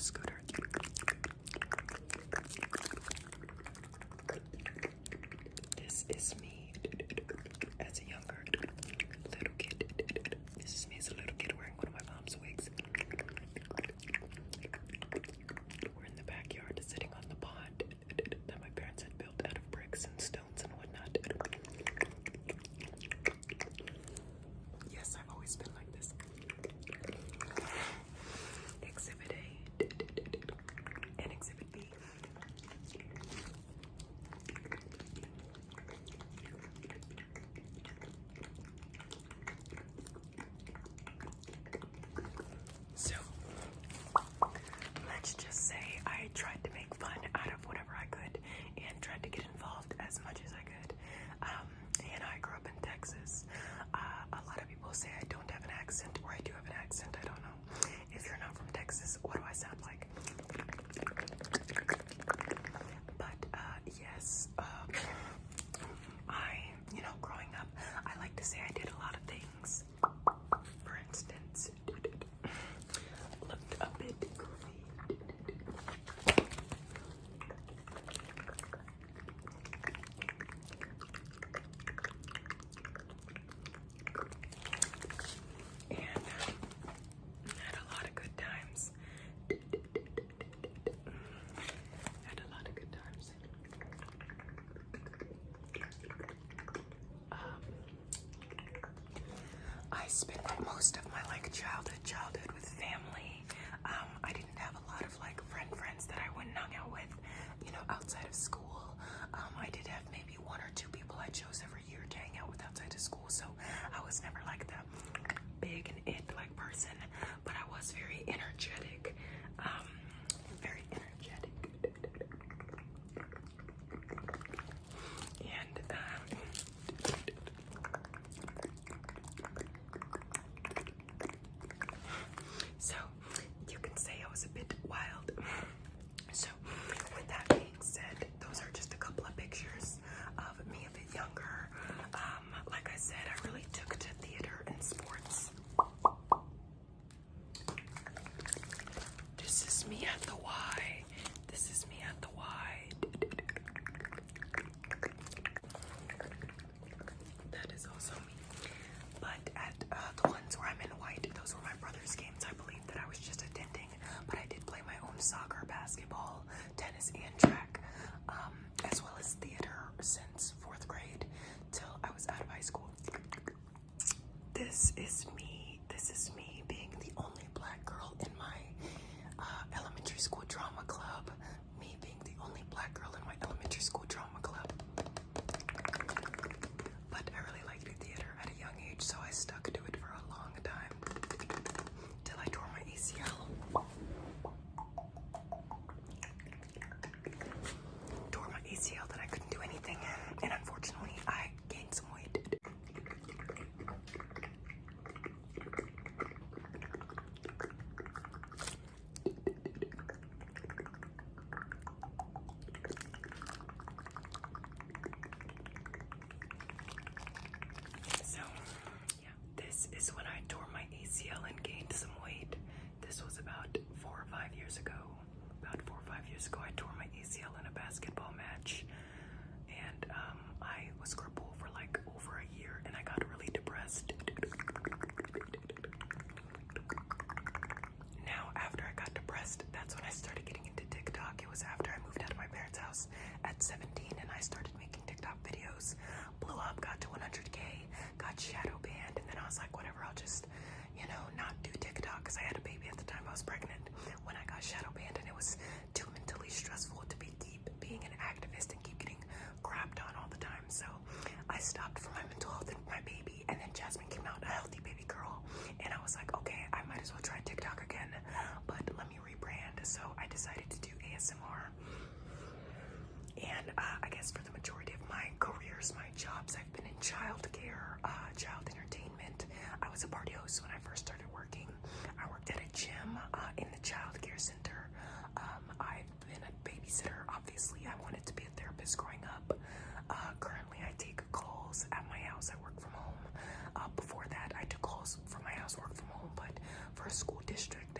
scooter. This is me as a younger little kid. This is me as a little kid wearing one of my mom's wigs. We're in the backyard sitting on the pond that my parents had built out of bricks and stones and whatnot. Yes, I've always been like this. Exhibit A and Exhibit B. So, let's just say I tried to make fun out of whatever I could and tried to get involved as much as I could. And I grew up in Texas. A lot of people say I don't have an accent, or I do have an accent. I don't know. If you're not from Texas, what do I sound like? But yes, growing up, I like to say I did a lot of things. For instance, looked a bit goofy. And had a lot of good times. Had a lot of good times. I spent most of my childhood with family. I didn't have a lot of friends that I went and hung out with, outside of school. I did have maybe one or two people I chose every year to hang out with outside of school, so I was never like the big and it person, but I was very energetic. Very energetic. And so you can say I was a bit wild. So with that being said, those are just a couple of pictures of me a bit younger. Like I said, I really took to theater and sports. This is me at the Y. This is me at the Y. That is also me. But at the ones where I'm in white, those were my brother's games. I believe that I was just attending, but I did play my own soccer, basketball, tennis, and track, as well as theater since 4th grade till I was out of high school. This is me. This is me being the only black girl in my elementary school drama club. Me being the only black girl in my elementary school drama club. But I really liked theater at a young age, so I stuck to it for a long time till I tore my ACL. Tore my ACL, then I couldn't do anything, and unfortunately, I gained some weight. So, yeah, this is when I tore my ACL and gained some weight. This was about 4 or 5 years ago. About 4 or 5 years ago, I tore my ACL in a basketball match. And I was crippled for over a year, and I got really depressed. Now, after I got depressed, that's when I started getting into TikTok. It was after I moved out of my parents' house at 17, and I started making TikTok videos. Blew up, got to 100K, got shadow banned, and then I was like, whatever, I'll just, not do TikTok, because I had a baby at the time. I was pregnant when I got shadow banned, and it was too mentally stressful to keep being an activist and keep getting crapped on all the time. So I stopped for my mental health and my baby, and then Jasmine came out, a healthy baby girl, and I was like, okay, I might as well try TikTok again, but let me rebrand. So I decided to do ASMR. And I guess for the majority of my careers, my jobs, I've been in childcare, child entertainment. I was a party host when I first started working. I worked at a gym in the child care center. I've been a babysitter. Obviously, I wanted to be a therapist growing up. Currently, I take calls at my house. I work from home. Before that, I took calls from my house, work from home. But for a school district,